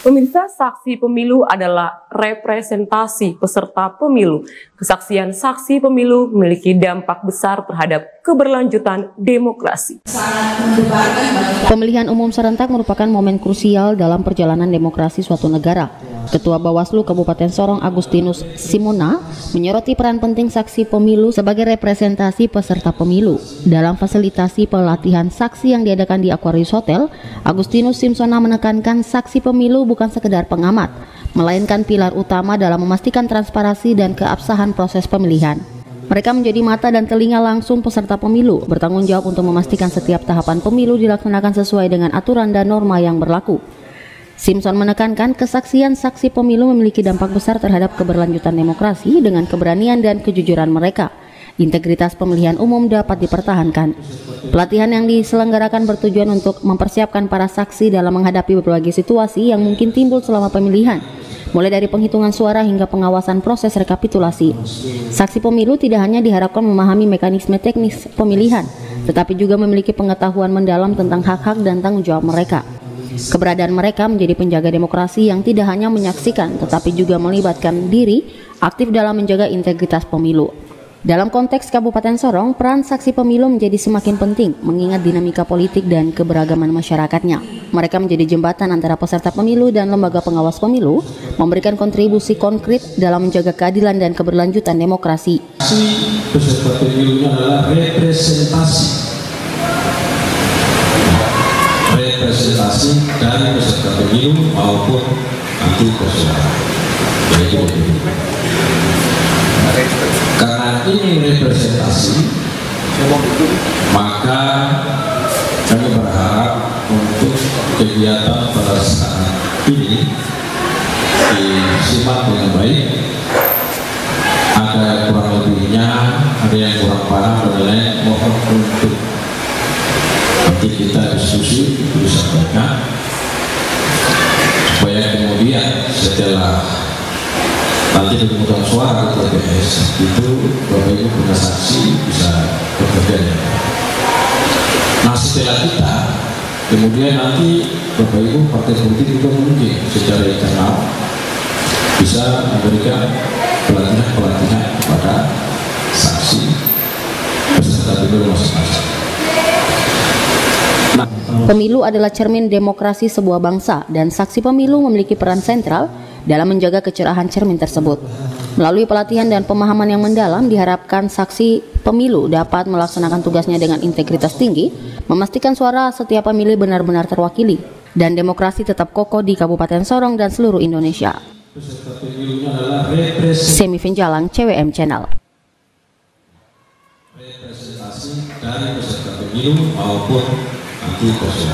Pemirsa, saksi pemilu adalah representasi peserta pemilu. Kesaksian saksi pemilu memiliki dampak besar terhadap keberlanjutan demokrasi. Pemilihan umum serentak merupakan momen krusial dalam perjalanan demokrasi suatu negara. Ketua Bawaslu Kabupaten Sorong Agustinus Simona menyoroti peran penting saksi pemilu sebagai representasi peserta pemilu. Dalam fasilitasi pelatihan saksi yang diadakan di Aquarius Hotel, Agustinus Simona menekankan saksi pemilu bukan sekedar pengamat, melainkan pilar utama dalam memastikan transparansi dan keabsahan proses pemilihan. Mereka menjadi mata dan telinga langsung peserta pemilu, bertanggung jawab untuk memastikan setiap tahapan pemilu dilaksanakan sesuai dengan aturan dan norma yang berlaku. Simpson menekankan kesaksian saksi pemilu memiliki dampak besar terhadap keberlanjutan demokrasi dengan keberanian dan kejujuran mereka. Integritas pemilihan umum dapat dipertahankan. Pelatihan yang diselenggarakan bertujuan untuk mempersiapkan para saksi dalam menghadapi berbagai situasi yang mungkin timbul selama pemilihan, mulai dari penghitungan suara hingga pengawasan proses rekapitulasi. Saksi pemilu tidak hanya diharapkan memahami mekanisme teknis pemilihan, tetapi juga memiliki pengetahuan mendalam tentang hak-hak dan tanggung jawab mereka. Keberadaan mereka menjadi penjaga demokrasi yang tidak hanya menyaksikan, tetapi juga melibatkan diri aktif dalam menjaga integritas pemilu. Dalam konteks Kabupaten Sorong, peran saksi pemilu menjadi semakin penting mengingat dinamika politik dan keberagaman masyarakatnya. Mereka menjadi jembatan antara peserta pemilu dan lembaga pengawas pemilu, memberikan kontribusi konkret dalam menjaga keadilan dan keberlanjutan demokrasi. Peserta pemilunya adalah representasi dari peserta pemilu maupun nanti peserta. Karena ini representasi, maka kami berharap untuk kegiatan pada saat ini disimak dengan baik. Ada kurang lebihnya, ada yang kurang paham dan lain, mohon untuk nanti kita diskusi disampaikan supaya kemudian setelah nanti pemungutan suara di TPS itu Bapak Ibu punya saksi bisa bekerja. Nah setelah kita kemudian nanti Bapak Ibu partai politik juga mungkin secara internal bisa memberikan pelatihan kepada saksi peserta pemilu masing-masing. Pemilu adalah cermin demokrasi sebuah bangsa dan saksi pemilu memiliki peran sentral dalam menjaga kecerahan cermin tersebut. Melalui pelatihan dan pemahaman yang mendalam, diharapkan saksi pemilu dapat melaksanakan tugasnya dengan integritas tinggi, memastikan suara setiap pemilih benar-benar terwakili, dan demokrasi tetap kokoh di Kabupaten Sorong dan seluruh Indonesia. Semi Finjalang, CWM Channel. Representasi dari peserta pemilu maupun nanti peserta.